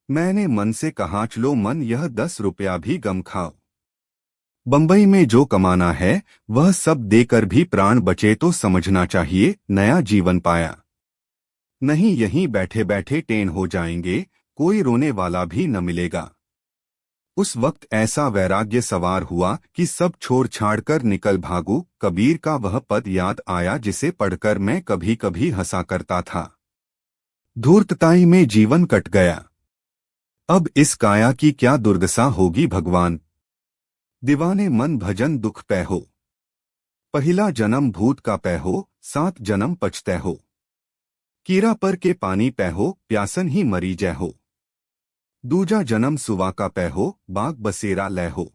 मैंने मन से कहा चलो मन, यह 10 रुपया भी गम खाओ। बंबई में जो कमाना है वह सब देकर भी प्राण बचे तो समझना चाहिए नया जीवन पाया। नहीं यहीं बैठे बैठे टेन हो जाएंगे, कोई रोने वाला भी न मिलेगा। उस वक्त ऐसा वैराग्य सवार हुआ कि सब छोड़ छाड़ कर निकल भागू। कबीर का वह पद याद आया जिसे पढ़कर मैं कभी कभी हंसा करता था। धूर्तताई में जीवन कट गया, अब इस काया की क्या दुर्दशा होगी भगवान। दीवाने मन भजन दुख पै हो, पहिला जन्म भूत का पै हो, 7 जन्म पछतै हो। कीरा पर के पानी पै हो, प्यासन ही मरी जय हो। दूजा जन्म सुवा का पै हो, बाग बसेरा लय हो।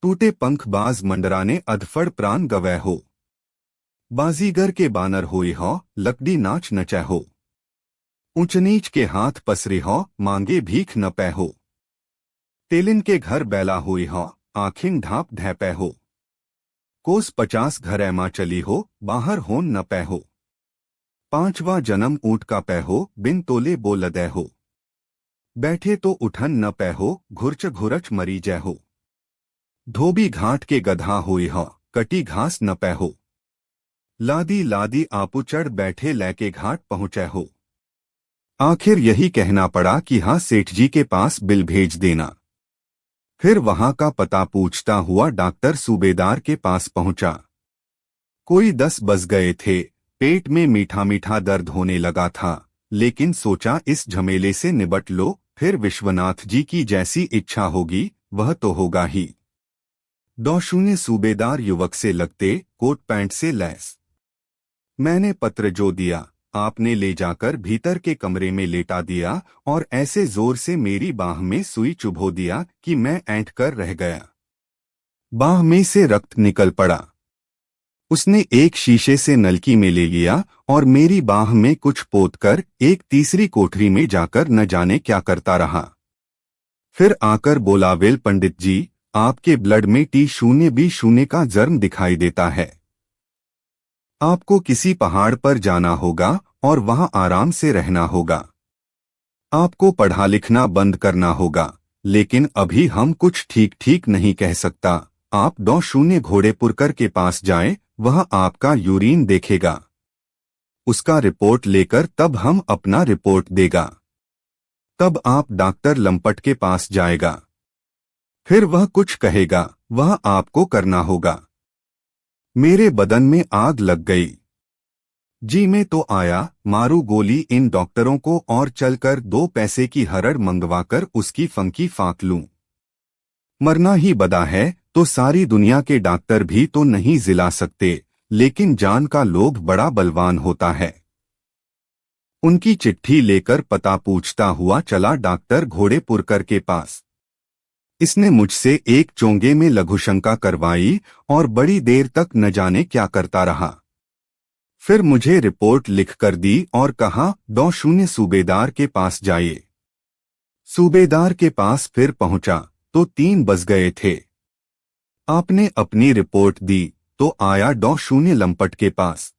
टूटे पंख बाज मंडराने अधफड़ प्राण गवै हो। बाजीगर के बानर होई हो, लकड़ी नाच नचै हो। ऊंच नीच के हाथ पसरे हो, मांगे भीख न पै हो। तेलिन के घर बैला हुई हो, आखिन ढाप ढैपै हो। कोस 50 घर ऐमा चली हो, बाहर होन न पै हो। 5वां जन्म ऊंट का पै हो, बिन तोले बोलदै हो। बैठे तो उठन न पै हो, घुरच घुरच मरी जय हो। धोबी घाट के गधा हुई हो, कटी घास न पै हो। लादी लादी आपू चढ़ बैठे लैके घाट पहुंचे हो। आखिर यही कहना पड़ा कि हाँ सेठ जी के पास बिल भेज देना। फिर वहां का पता पूछता हुआ डॉक्टर सूबेदार के पास पहुंचा। कोई 10 बज गए थे, पेट में मीठा मीठा दर्द होने लगा था, लेकिन सोचा इस झमेले से निबट लो, फिर विश्वनाथ जी की जैसी इच्छा होगी वह तो होगा ही। डॉ. सूबेदार युवक से लगते, कोट पैंट से लैस। मैंने पत्र जो दिया आपने ले जाकर भीतर के कमरे में लेटा दिया और ऐसे जोर से मेरी बाह में सुई चुभो दिया कि मैं ऐंठ कर रह गया। बाह में से रक्त निकल पड़ा। उसने एक शीशे से नलकी में ले लिया और मेरी बाह में कुछ पोतकर एक तीसरी कोठरी में जाकर न जाने क्या करता रहा। फिर आकर बोला, वेल पंडित जी, आपके ब्लड में T0B0 का जर्म दिखाई देता है। आपको किसी पहाड़ पर जाना होगा और वहां आराम से रहना होगा। आपको पढ़ा लिखना बंद करना होगा, लेकिन अभी हम कुछ ठीक ठीक नहीं कह सकता। आप 2 घोड़े पुरकर के पास जाएं, वह आपका यूरिन देखेगा। उसका रिपोर्ट लेकर तब हम अपना रिपोर्ट देगा। तब आप डॉक्टर लंपट के पास जाएगा। फिर वह कुछ कहेगा, वह आपको करना होगा। मेरे बदन में आग लग गई। जी मैं तो आया, मारू गोली इन डॉक्टरों को और चलकर 2 पैसे की हरड़ मंगवाकर उसकी फंकी फांक लूं। मरना ही बदा है तो सारी दुनिया के डॉक्टर भी तो नहीं जिला सकते, लेकिन जान का लोभ बड़ा बलवान होता है। उनकी चिट्ठी लेकर पता पूछता हुआ चला डॉक्टर घोड़ेपुरकर के पास। इसने मुझसे एक चोंगे में लघुशंका करवाई और बड़ी देर तक न जाने क्या करता रहा। फिर मुझे रिपोर्ट लिखकर दी और कहा 2 सूबेदार के पास जाइए। सूबेदार के पास फिर पहुंचा तो 3 बज गए थे। आपने अपनी रिपोर्ट दी तो आया 2 लंपट के पास।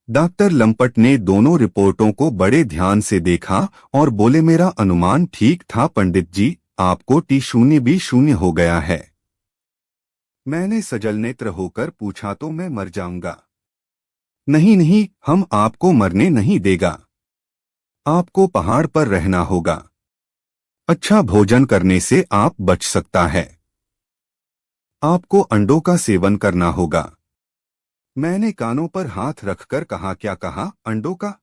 डॉक्टर लंपट ने दोनों रिपोर्टों को बड़े ध्यान से देखा और बोले, मेरा अनुमान ठीक था पंडित जी, आपको T0B0 हो गया है। मैंने सजल नेत्र होकर पूछा, तो मैं मर जाऊंगा? नहीं नहीं, हम आपको मरने नहीं देगा। आपको पहाड़ पर रहना होगा। अच्छा भोजन करने से आप बच सकता है। आपको अंडों का सेवन करना होगा। मैंने कानों पर हाथ रखकर कहा, क्या कहा? अंडों का?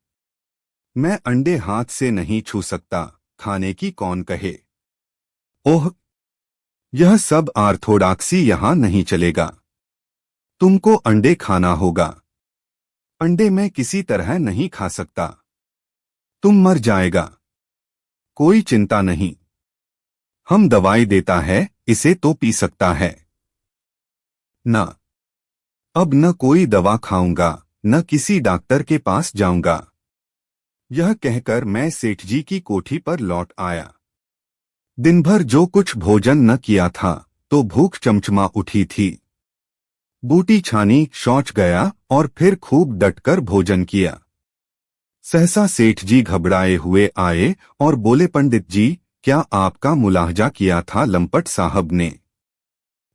मैं अंडे हाथ से नहीं छू सकता, खाने की कौन कहे। ओह, यह सब आर्थोडॉक्सी यहां नहीं चलेगा। तुमको अंडे खाना होगा। अंडे मैं किसी तरह नहीं खा सकता। तुम मर जाएगा। कोई चिंता नहीं, हम दवाई देता है, इसे तो पी सकता है ना। अब न कोई दवा खाऊंगा, न किसी डॉक्टर के पास जाऊंगा। यह कहकर मैं सेठ जी की कोठी पर लौट आया। दिन भर जो कुछ भोजन न किया था तो भूख चमचमा उठी थी। बूटी छानी, शौच गया और फिर खूब डटकर भोजन किया। सहसा सेठ जी घबराए हुए आए और बोले, पंडित जी, क्या आपका मुलाहजा किया था लंपट साहब ने?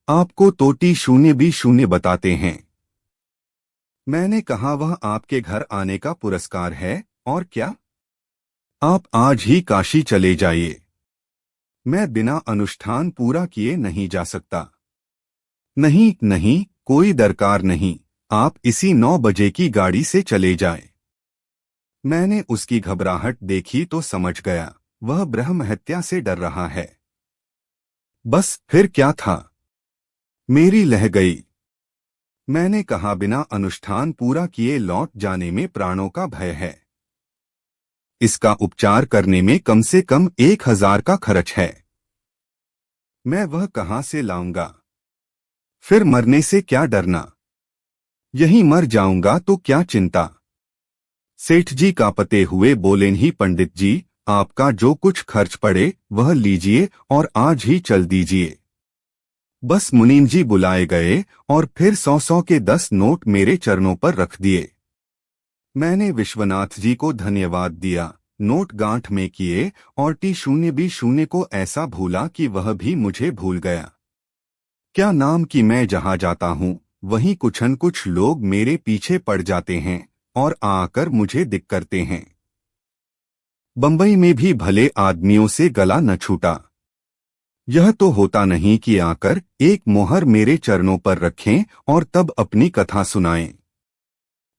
आपको तो T0B0 बताते हैं। मैंने कहा, वह आपके घर आने का पुरस्कार है, और क्या? आप आज ही काशी चले जाइए। मैं बिना अनुष्ठान पूरा किए नहीं जा सकता। नहीं नहीं, कोई दरकार नहीं, आप इसी 9 बजे की गाड़ी से चले जाएं। मैंने उसकी घबराहट देखी तो समझ गया, वह ब्रह्म हत्या से डर रहा है। बस फिर क्या था, मेरी लह गई। मैंने कहा, बिना अनुष्ठान पूरा किए लौट जाने में प्राणों का भय है। इसका उपचार करने में कम से कम 1000 का खर्च है। मैं वह कहां से लाऊंगा? फिर मरने से क्या डरना, यहीं मर जाऊंगा तो क्या चिंता। सेठ जी कांपते हुए बोले, नहीं पंडित जी, आपका जो कुछ खर्च पड़े वह लीजिए और आज ही चल दीजिए। बस मुनीम जी बुलाए गए और फिर 100 के 10 नोट मेरे चरणों पर रख दिए। मैंने विश्वनाथ जी को धन्यवाद दिया, नोट गांठ में किए और T0B0 को ऐसा भूला कि वह भी मुझे भूल गया। क्या नाम कि मैं जहां जाता हूं वहीं कुछन कुछ लोग मेरे पीछे पड़ जाते हैं और आकर मुझे दिक करते हैं। बंबई में भी भले आदमियों से गला न छूटा। यह तो होता नहीं कि आकर एक मोहर मेरे चरणों पर रखें और तब अपनी कथा सुनाएं।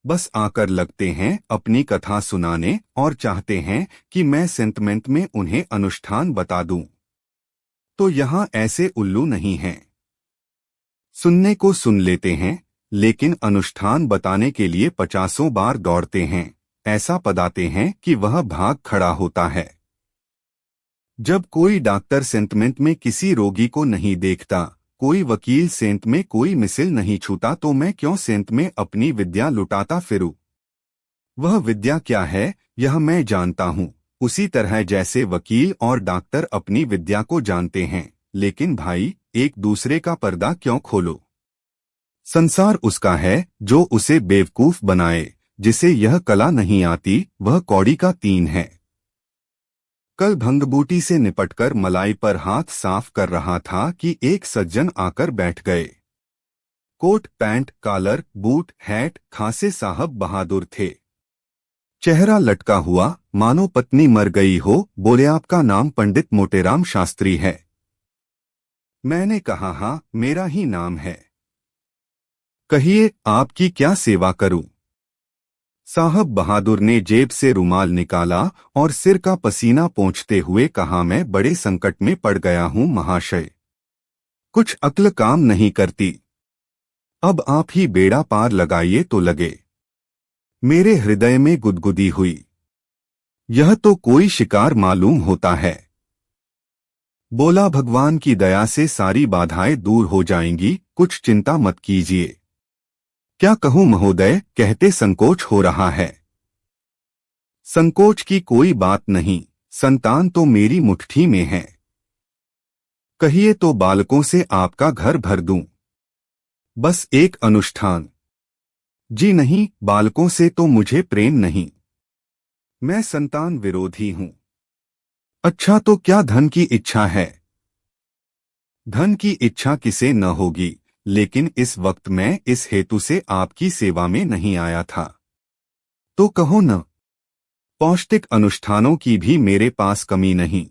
बस आकर लगते हैं अपनी कथा सुनाने और चाहते हैं कि मैं सेंटिमेंट में उन्हें अनुष्ठान बता दूं। तो यहां ऐसे उल्लू नहीं हैं। सुनने को सुन लेते हैं, लेकिन अनुष्ठान बताने के लिए 50 बार दौड़ते हैं, ऐसा पदाते हैं कि वह भाग खड़ा होता है। जब कोई डॉक्टर सेंटमेंट में किसी रोगी को नहीं देखता, कोई वकील सेंट में कोई मिसिल नहीं छूता, तो मैं क्यों सेंट में अपनी विद्या लुटाता फिरूं? वह विद्या क्या है यह मैं जानता हूं, उसी तरह जैसे वकील और डॉक्टर अपनी विद्या को जानते हैं। लेकिन भाई, एक दूसरे का पर्दा क्यों खोलो? संसार उसका है जो उसे बेवकूफ बनाए। जिसे यह कला नहीं आती वह कौड़ी का तीन है। कल भंगबूटी से निपटकर मलाई पर हाथ साफ कर रहा था कि एक सज्जन आकर बैठ गए। Coat pant collar boot hat खासे साहब बहादुर थे। चेहरा लटका हुआ मानो पत्नी मर गई हो। बोले, आपका नाम पंडित मोटेराम शास्त्री है? मैंने कहा, हाँ मेरा ही नाम है। कहिए आपकी क्या सेवा करूं? साहब बहादुर ने जेब से रुमाल निकाला और सिर का पसीना पोंछते हुए कहा, मैं बड़े संकट में पड़ गया हूं महाशय। कुछ अक्ल काम नहीं करती। अब आप ही बेड़ा पार लगाइए तो लगे। मेरे हृदय में गुदगुदी हुई। यह तो कोई शिकार मालूम होता है। बोला, भगवान की दया से सारी बाधाएं दूर हो जाएंगी, कुछ चिंता मत कीजिए। क्या कहूं महोदय, कहते संकोच हो रहा है। संकोच की कोई बात नहीं, संतान तो मेरी मुट्ठी में है। कहिए तो बालकों से आपका घर भर दूं। बस एक अनुष्ठान। जी नहीं, बालकों से तो मुझे प्रेम नहीं। मैं संतान विरोधी हूं। अच्छा तो क्या धन की इच्छा है? धन की इच्छा किसे न होगी, लेकिन इस वक्त मैं इस हेतु से आपकी सेवा में नहीं आया था। तो कहो न। पौष्टिक अनुष्ठानों की भी मेरे पास कमी नहीं।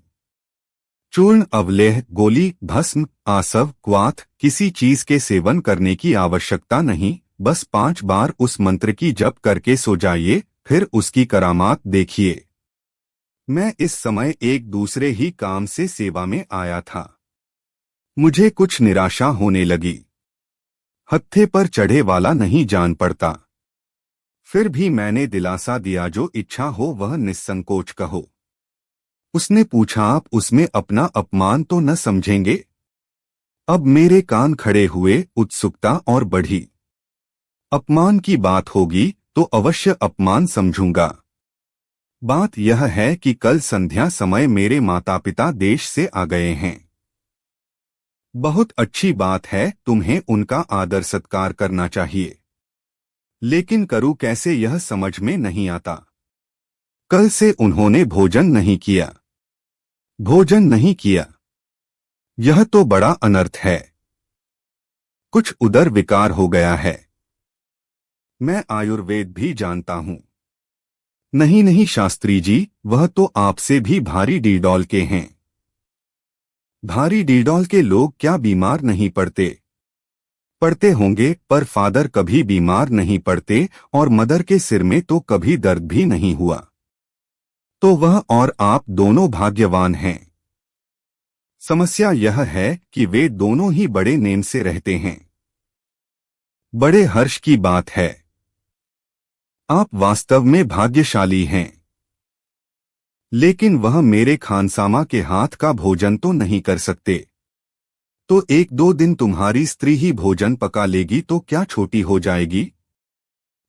चूर्ण अवलेह गोली भस्म आसव क्वाथ किसी चीज के सेवन करने की आवश्यकता नहीं। बस 5 बार उस मंत्र की जप करके सो जाइए, फिर उसकी करामात देखिए। मैं इस समय एक दूसरे ही काम से सेवा में आया था। मुझे कुछ निराशा होने लगी। हत्थे पर चढ़े वाला नहीं जान पड़ता। फिर भी मैंने दिलासा दिया, जो इच्छा हो वह निस्संकोच कहो। उसने पूछा, आप उसमें अपना अपमान तो न समझेंगे? अब मेरे कान खड़े हुए, उत्सुकता और बढ़ी। अपमान की बात होगी तो अवश्य अपमान समझूंगा। बात यह है कि कल संध्या समय मेरे माता पिता देश से आ गए हैं। बहुत अच्छी बात है, तुम्हें उनका आदर सत्कार करना चाहिए। लेकिन करूं कैसे यह समझ में नहीं आता। कल से उन्होंने भोजन नहीं किया। भोजन नहीं किया, यह तो बड़ा अनर्थ है। कुछ उदर विकार हो गया है। मैं आयुर्वेद भी जानता हूं। नहीं नहीं शास्त्री जी, वह तो आपसे भी भारी डीडौल के हैं। भारी डीडौल के लोग क्या बीमार नहीं पड़ते? पड़ते होंगे, पर फादर कभी बीमार नहीं पड़ते और मदर के सिर में तो कभी दर्द भी नहीं हुआ। तो वह और आप दोनों भाग्यवान हैं। समस्या यह है कि वे दोनों ही बड़े नेम से रहते हैं। बड़े हर्ष की बात है। आप वास्तव में भाग्यशाली हैं। लेकिन वह मेरे खानसामा के हाथ का भोजन तो नहीं कर सकते। तो 1-2 दिन तुम्हारी स्त्री ही भोजन पका लेगी तो क्या छोटी हो जाएगी?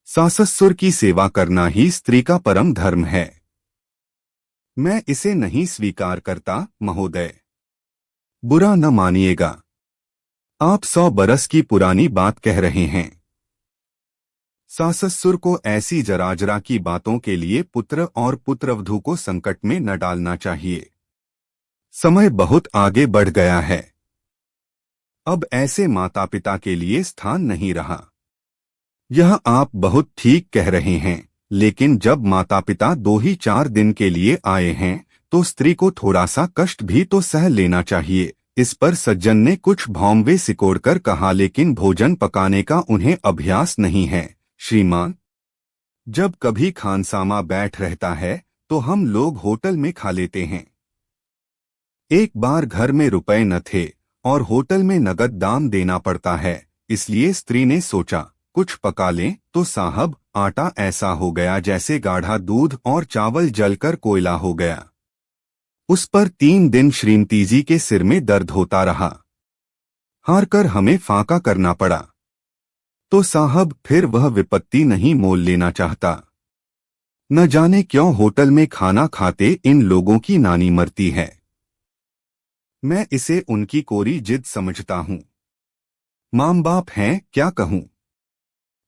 सास-ससुर की सेवा करना ही स्त्री का परम धर्म है। मैं इसे नहीं स्वीकार करता महोदय। बुरा न मानिएगा। आप 100 बरस की पुरानी बात कह रहे हैं। सास-ससुर को ऐसी जराजरा की बातों के लिए पुत्र और पुत्रवधू को संकट में न डालना चाहिए। समय बहुत आगे बढ़ गया है। अब ऐसे माता पिता के लिए स्थान नहीं रहा। यह आप बहुत ठीक कह रहे हैं, लेकिन जब माता पिता 2 ही 4 दिन के लिए आए हैं तो स्त्री को थोड़ा सा कष्ट भी तो सह लेना चाहिए। इस पर सज्जन ने कुछ भौंवे सिकोड़कर कहा, लेकिन भोजन पकाने का उन्हें अभ्यास नहीं है श्रीमान। जब कभी खानसामा बैठ रहता है तो हम लोग होटल में खा लेते हैं। एक बार घर में रुपए न थे और होटल में नगद दाम देना पड़ता है, इसलिए स्त्री ने सोचा कुछ पका लें, तो साहब आटा ऐसा हो गया जैसे गाढ़ा दूध और चावल जलकर कोयला हो गया। उस पर 3 दिन श्रीमती जी के सिर में दर्द होता रहा। हार कर हमें फाका करना पड़ा। तो साहब फिर वह विपत्ति नहीं मोल लेना चाहता। न जाने क्यों होटल में खाना खाते इन लोगों की नानी मरती है। मैं इसे उनकी कोरी जिद समझता हूं। माँ बाप हैं, क्या कहूँ।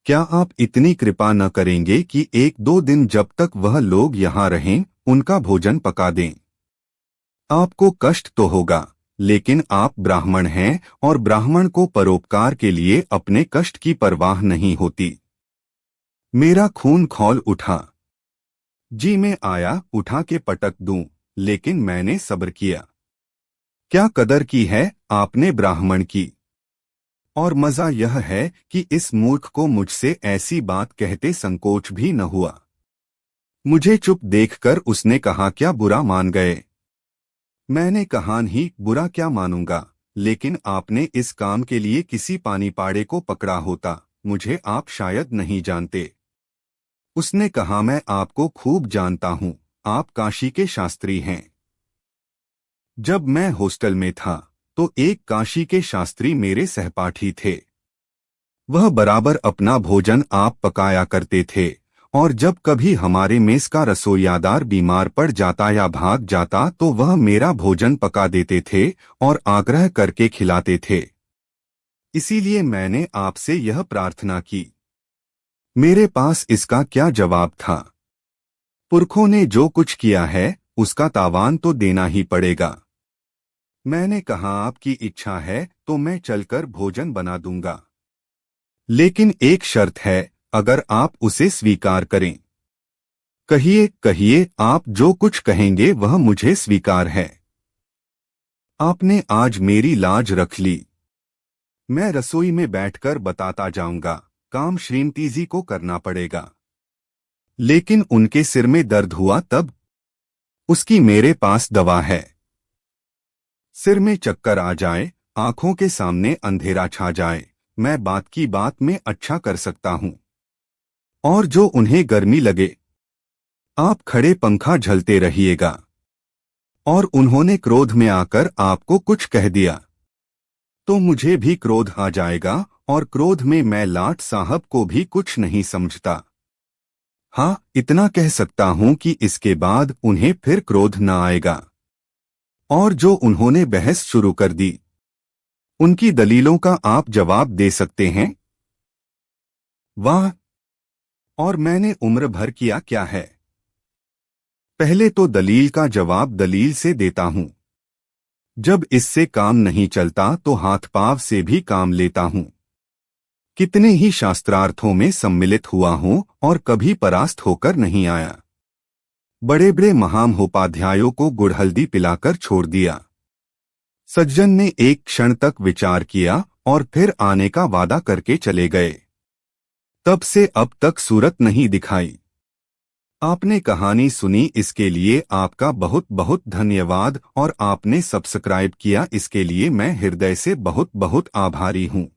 क्या आप इतनी कृपा न करेंगे कि 1-2 दिन जब तक वह लोग यहाँ रहें, उनका भोजन पका दें। आपको कष्ट तो होगा, लेकिन आप ब्राह्मण हैं और ब्राह्मण को परोपकार के लिए अपने कष्ट की परवाह नहीं होती। मेरा खून खौल उठा। जी मैं आया, उठा के पटक दूं, लेकिन मैंने सब्र किया। क्या कदर की है आपने ब्राह्मण की। और मजा यह है कि इस मूर्ख को मुझसे ऐसी बात कहते संकोच भी न हुआ। मुझे चुप देखकर उसने कहा, क्या बुरा मान गए। मैंने कहा, नहीं बुरा क्या मानूंगा, लेकिन आपने इस काम के लिए किसी पानीपाड़े को पकड़ा होता, मुझे आप शायद नहीं जानते। उसने कहा, मैं आपको खूब जानता हूँ, आप काशी के शास्त्री हैं। जब मैं हॉस्टल में था तो एक काशी के शास्त्री मेरे सहपाठी थे। वह बराबर अपना भोजन आप पकाया करते थे, और जब कभी हमारे मेस का रसोइयादार बीमार पड़ जाता या भाग जाता तो वह मेरा भोजन पका देते थे और आग्रह करके खिलाते थे। इसीलिए मैंने आपसे यह प्रार्थना की। मेरे पास इसका क्या जवाब था। पुरखों ने जो कुछ किया है उसका तावान तो देना ही पड़ेगा। मैंने कहा, आपकी इच्छा है तो मैं चलकर भोजन बना दूंगा, लेकिन एक शर्त है, अगर आप उसे स्वीकार करें। कहिए कहिए, आप जो कुछ कहेंगे वह मुझे स्वीकार है। आपने आज मेरी लाज रख ली। मैं रसोई में बैठकर बताता जाऊंगा, काम श्रीमती जी को करना पड़ेगा। लेकिन उनके सिर में दर्द हुआ तब। उसकी मेरे पास दवा है। सिर में चक्कर आ जाए, आंखों के सामने अंधेरा छा जाए, मैं बात की बात में अच्छा कर सकता हूं। और जो उन्हें गर्मी लगे, आप खड़े पंखा झलते रहिएगा। और उन्होंने क्रोध में आकर आपको कुछ कह दिया तो मुझे भी क्रोध आ जाएगा, और क्रोध में मैं लाट साहब को भी कुछ नहीं समझता। हाँ, इतना कह सकता हूं कि इसके बाद उन्हें फिर क्रोध न आएगा। और जो उन्होंने बहस शुरू कर दी, उनकी दलीलों का आप जवाब दे सकते हैं। वाह! और मैंने उम्र भर किया क्या है। पहले तो दलील का जवाब दलील से देता हूं, जब इससे काम नहीं चलता तो हाथ पांव से भी काम लेता हूं। कितने ही शास्त्रार्थों में सम्मिलित हुआ हूं और कभी परास्त होकर नहीं आया। बड़े बड़े महामहोपाध्यायों को गुड़हल्दी पिलाकर छोड़ दिया। सज्जन ने एक क्षण तक विचार किया और फिर आने का वादा करके चले गए। तब से अब तक सूरत नहीं दिखाई। आपने कहानी सुनी, इसके लिए आपका बहुत बहुत धन्यवाद, और आपने सब्सक्राइब किया, इसके लिए मैं हृदय से बहुत बहुत आभारी हूँ।